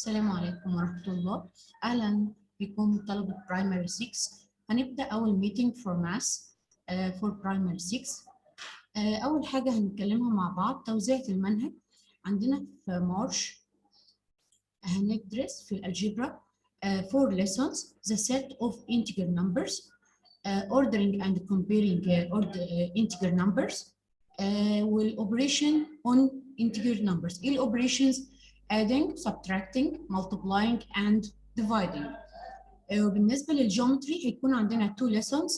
السلام عليكم ورحمة الله. أهلا بكم طلبة برايمري 6. هنبدأ أول ميتنج فور ماس فور برايمري 6. أول حاجة هنتكلمها مع بعض توزيع المنهج. عندنا في مارش هندرس في الألجبرا 4 lessons: the set of integer numbers, ordering and comparing integer numbers, والoperation on integer numbers. إيه الoperations؟ adding, subtracting, multiplying and dividing. وبالنسبة للجيومتري هيكون عندنا 2 lessons: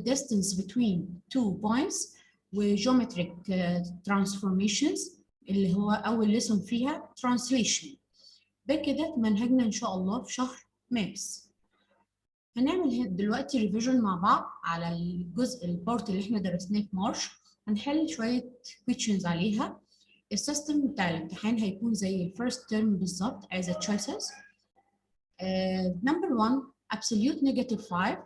distance between 2 points وgeometric transformations اللي هو أول lesson فيها translation. بكده منهجنا إن شاء الله في شهر مارس. هنعمل دلوقتي ريفيجن مع بعض على الجزء البارت اللي احنا درسناه في مارش. هنحل شوية questions عليها. السيستم بتاع الامتحان هيكون زي الفيرست تيرم بالظبط as a choices. Number 1 absolute -5.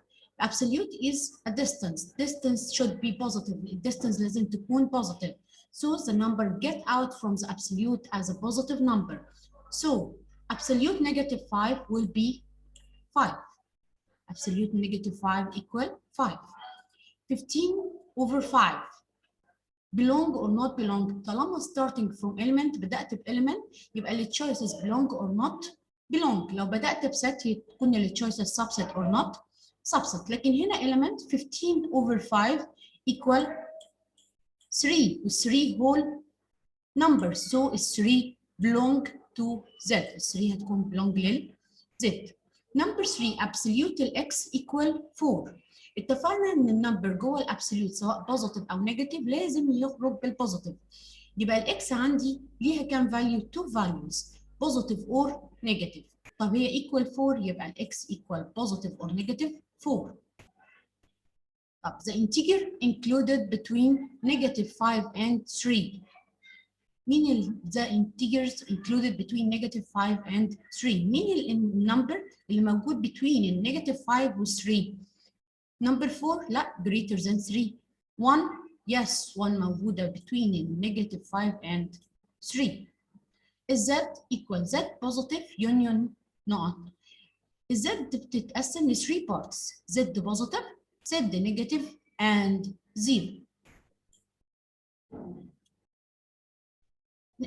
Absolute is a distance. Distance should be positive. Distance لازم تكون positive. So the number get out from the absolute as a positive number. So absolute -5 will be 5. Absolute -5 equal 5. 15/5 belong or not belong. طالما starting from element بدأت بelement يبقى ال choices belong or not belong. لو بدأت بset تكون ال choices subset or not subset. لكن هنا element 15/5 equal 3 و 3 whole numbers. So 3 belong to Z. 3 هتكون belong لل Z. Number 3 absolute ال x equal 4. اتفقنا ان النمبر جوه الابسوليوت سواء بوزيتيف او نيجاتيف لازم يخرج بالبوزيتيف. يبقى الاكس عندي ليها كام فاليو؟ 2 فاليوز بوزيتيف اور نيجاتيف. طب هي ايكوال 4 يبقى الاكس ايكوال بوزيتيف اور نيجاتيف 4. طب the integer included between -5 and 3. مين the integers included between -5 and 3؟ مين النمبر اللي موجود between -5 و 3؟ Number 4 لا greater than 3. 1 yes 1 موجودة between -5 and 3. Z equal Z positive union not. Z بتتقسم ل 3 parts: Z positive, Z negative and 0.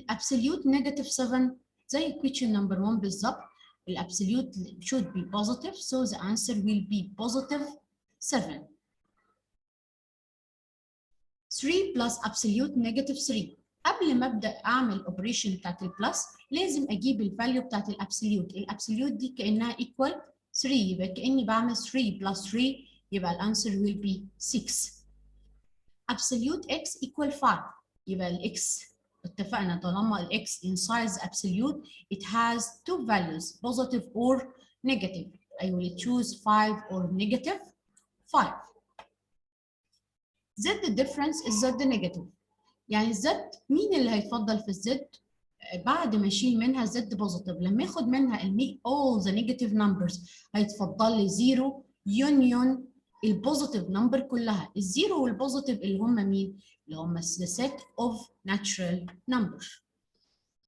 Absolute -7 زي question number 1 بالظبط. الابسوليوت should be positive so the answer will be positive 7. 3 plus absolute -3. قبل ما ابدا اعمل الاوبريشن بتاعت البلس لازم اجيب الفاليو بتاعت الابسوليوت. الابسوليوت دي كانها equal 3 يبقى كاني بعمل 3 plus 3 يبقى الانسر will be 6. absolute x equal 5 يبقى الاكس اتفقنا طالما الاكس in size absolute it has two values positive or negative. I will choose 5 or -5. Z difference is Z negative. يعني Z مين اللي هيتفضل في الزد؟ بعد ما اشيل منها Z positive لما اخد منها all the negative numbers هيتفضل لي 0 union البوزيتيف نمبر كلها. الزيرو والبوزيتيف اللي هم مين؟ اللي هم the set of natural numbers.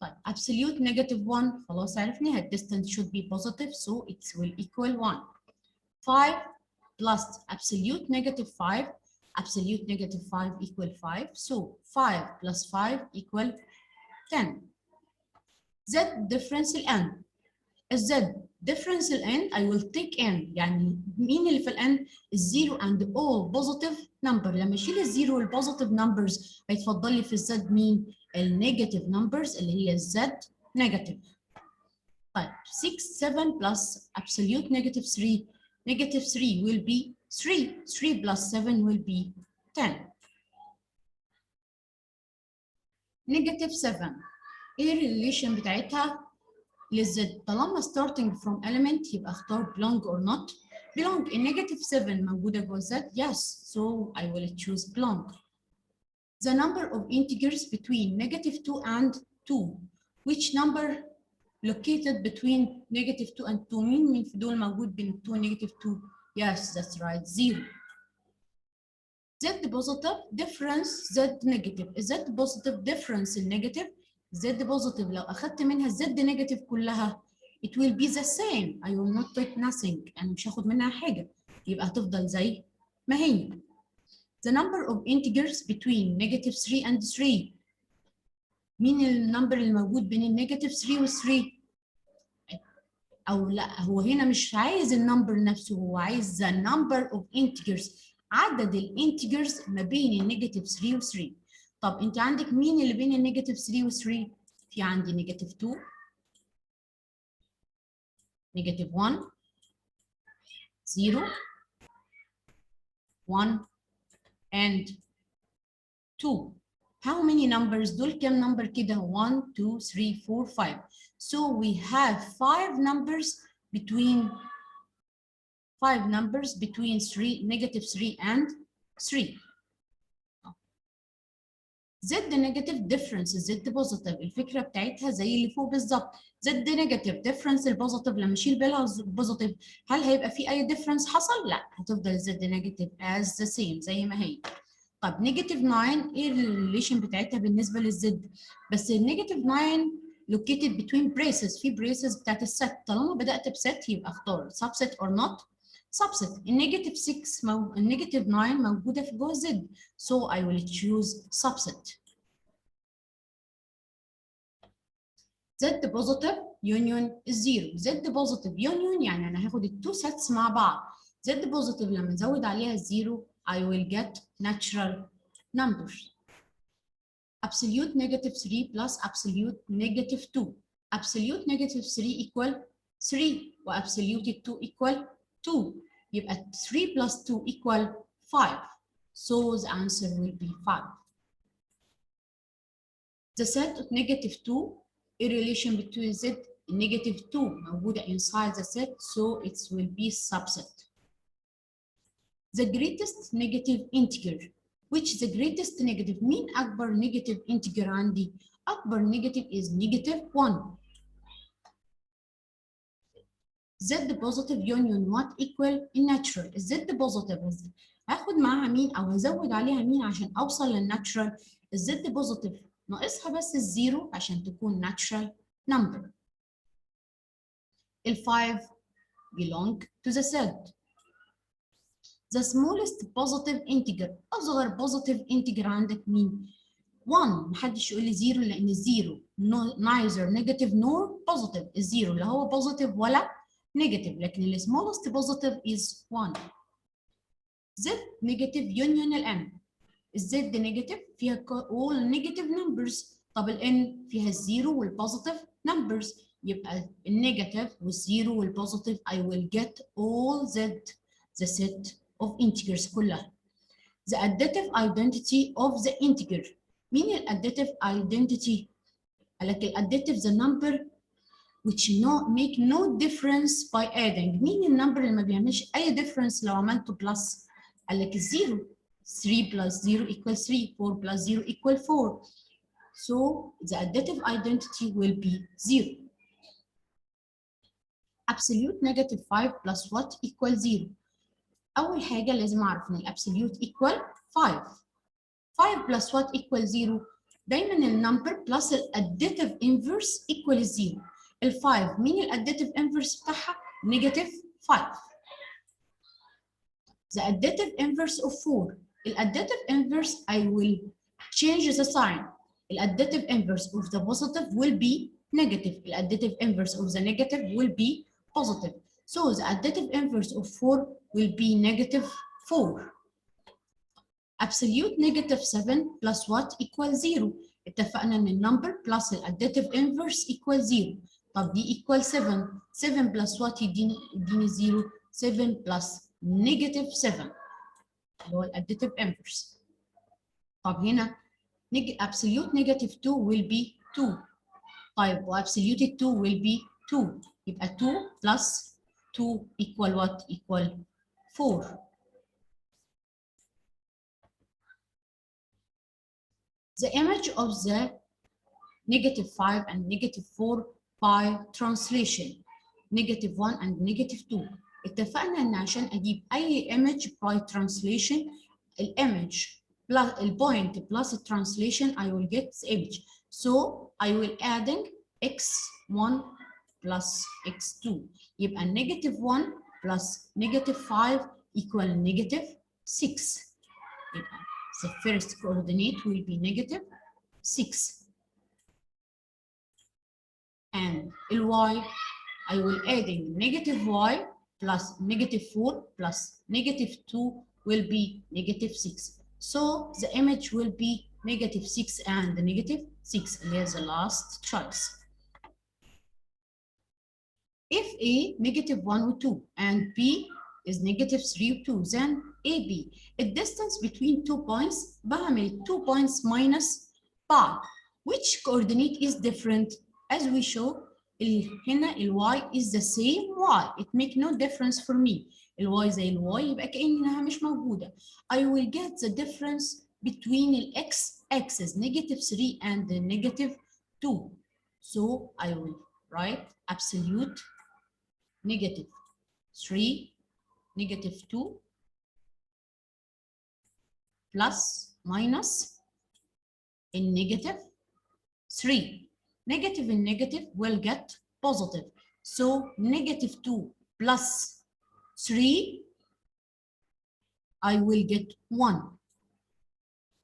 طيب absolute -1 خلاص عرفنا ال distance should be positive so it will equal 1. 5 plus absolute -5. Absolute -5 equal 5 so 5 plus 5 equal 10. Z difference ال n. Z difference ال n I will take n. يعني مين اللي في ال n؟ الزيرو and all positive number. لما اشيل الزيرو والبوزيتيف نمبرز هيتفضل لي في الزد مين؟ النيجاتيف نمبرز اللي هي الزد نيجاتيف. طيب 6 7 plus absolute -3. -3 will be 3. 3 plus 7 will be 10. -7 ايه الريليشن بتاعتها للزد؟ طالما starting from element يبقى اختار belong or not belong. -7 موجودة جوه الزد yes so I will choose belong. The number of integers between -2 and 2. Which number located between -2 and 2؟ مين في دول موجود بين 2 و -2؟ yes that's right 0. Z positive difference Z negative. Z positive difference النيجاتيف Z positive لو أخدت منها Z negative كلها it will be the same. I will not take nothing. أنا مش هاخد منها حاجة. يبقى هتفضل زي ما هي. The number of integers between -3 and 3. مين النمبر الموجود بين النيجاتيف 3 و 3؟ أو لا، هو هنا مش عايز النمبر نفسه، هو عايز the number of integers. عدد الانتجرز ما بين النيجاتيف 3 و 3. طب أنت عندك مين اللي بين النيجاتيف 3 و 3؟ في عندي نيجاتيف 2، نيجاتيف 1، 0، 1 and 2. How many numbers؟ دول كام نمبر كده؟ 1 2 3 4 5. So we have 5 numbers between 3 -3 and 3. Z negative difference Z positive. الفكره بتاعتها زي اللي فوق بالظبط. Z negative difference البوزيتيف لما اشيل بالها بوزيتيف، هل هيبقى في اي difference حصل؟ لا، هتفضل Z negative as the same زي ما هي. طب نيجاتيف 9 ايه الريليشن بتاعتها بالنسبه للزد؟ بس النيجاتيف 9 located between braces، في braces بتاعت الست. طالما بدات بست يبقى اختار subset or not subset. النيجاتيف 6 النيجاتيف 9 موجوده في جوه زد، so I will choose subset. Z positive union 0. Z positive union يعني انا هاخد التو sets مع بعض. Z positive لما نزود عليها 0 I will get natural numbers. Absolute -3 plus absolute -2. Absolute -3 equal 3 و absolute 2 equal 2. يبقى 3 plus 2 equal 5. So the answer will be 5. The set of -2, a relation between Z and -2 موجودة inside the set, so it will be subset. The greatest negative integer. Which the greatest negative؟ مين أكبر negative integer عندي؟ أكبر negative is -1. Z positive union what equal الناتشرال. Z positive هاخد معاها مين أو هزود عليها مين عشان أوصل للناتشرال؟ Z positive ناقصها بس الزيرو عشان تكون natural number. ال 5 belong to the set. The smallest positive integer. أصغر positive integer عندك مين؟ 1. محدش يقول لي 0 لأن الزيرو neither negative nor positive. الزيرو لا هو positive ولا negative، لكن ال smallest positive is 1. Z negative union ال N. Z negative فيها all negative numbers. طب ال N فيها الزيرو والpositive numbers. يبقى النيجاتيف والزيرو والpositive I will get all Z the set of integers كلها. The additive identity of the integer. مين ال additive identity؟ قال لك ال additive the number which make no difference by adding. مين النمبر اللي ما بيعملش أي difference لو عملته بلس؟ قال لك الزيرو. 3 plus 0 equals 3. 4 plus 0 equals 4. So the additive identity will be 0. Absolute -5 plus what equals 0. أول حاجة لازم أعرف إن الأبسوليوت equal 5. 5 plus what equal 0؟ دايما النمبر plus الاديتيف inverse equal 0. ال 5 مين الاديتيف inverse بتاعها؟ -5. The additive inverse of 4. الاديتيف inverse I will change the sign. الاديتيف inverse of the positive will be negative. الاديتيف inverse of the negative will be positive. So the additive inverse of 4 will be -4. Absolute -7 plus what equals 0. اتفقنا ان النمبر plus الاديتيف inverse equals 0. طب دي equal 7. 7 plus what يديني 0. 7 plus -7 اللي هو الاديتيف inverse. طب هنا absolute -2 will be 2. طيب وabsolute 2 will be 2. يبقى 2 plus 2 equal what? equal 4. The image of the -5 and -4 by translation. -1 and -2. اتفقنا ان عشان اجيب اي image by translation الimage plus الpoint plus translation I will get the image. So I will adding x1 plus x2 يبقى negative 1 plus negative 5 equal negative 6 يبقى the first coordinate will be negative 6 and y I will adding negative y plus negative 4 plus negative 2 will be negative 6. So the image will be negative 6 and negative 6. Here's the last choice. If A negative 1 or 2 and B is negative 3 or 2, then AB, the distance between 2 points, بعمل 2 points minus pi. Which coordinate is different? As we show, هنا ال y is the same y. It make no difference for me. ال y زي ال y يبقى كأنها مش موجودة. I will get the difference between the x axis negative 3 and the negative 2. So I will write absolute negative 3, negative 2, plus minus in negative 3. Negative and negative will get positive. So negative 2 plus 3, I will get 1.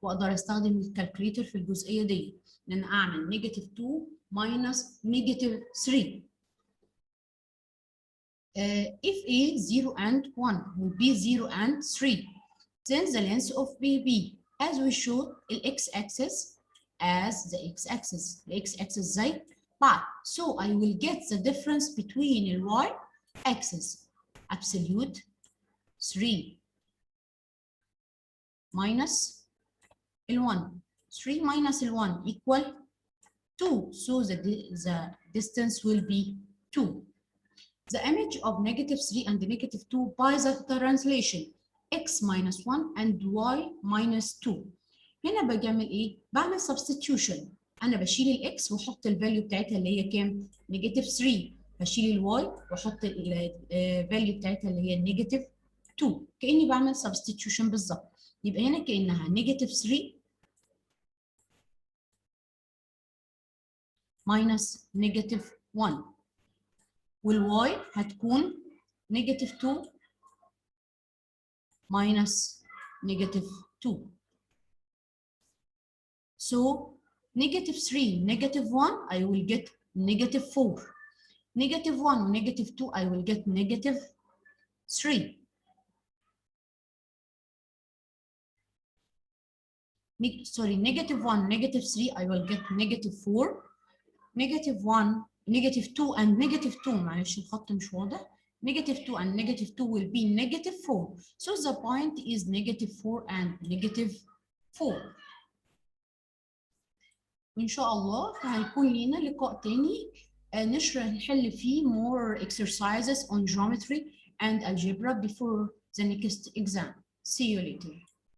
واقدر استخدم الكالكوليتر في الجزئيه دي لان اعمل negative 2 minus negative 3. If A 0 and 1 will be 0 and 3, then the length of BB as we showed the x-axis as the x-axis. The x-axis زي بعض. So I will get the difference between the y-axis. Absolute 3 minus L1. 3 minus L1 equal 2. So the distance will be 2. The image of negative 3 and negative 2 by the translation x minus 1 and y minus 2. هنا بعمل ايه؟ بعمل substitution. انا بشيل الاكس واحط الفاليو بتاعتها اللي هي كام؟ نيجاتيف 3. بشيل الواي واحط الفاليو بتاعتها اللي هي نيجاتيف 2. كاني بعمل substitution بالظبط. يبقى هنا كانها نيجاتيف 3 minus نيجاتيف 1. والواي هتكون نيجاتيف 2 minus negative 2. So negative 3, negative 1, I will get negative 4. Negative 1 negative 2, I will get negative 3. Sorry, negative 1, negative 3, I will get negative 4. Negative 1, negative 2 and negative 2, معلش الخط مش واضح. Negative 2 and negative 2 will be negative 4. So the point is negative 4 and negative 4. وإن شاء الله هيكون لنا لقاء تاني نحل فيه more exercises on geometry and algebra before the next exam. See you later.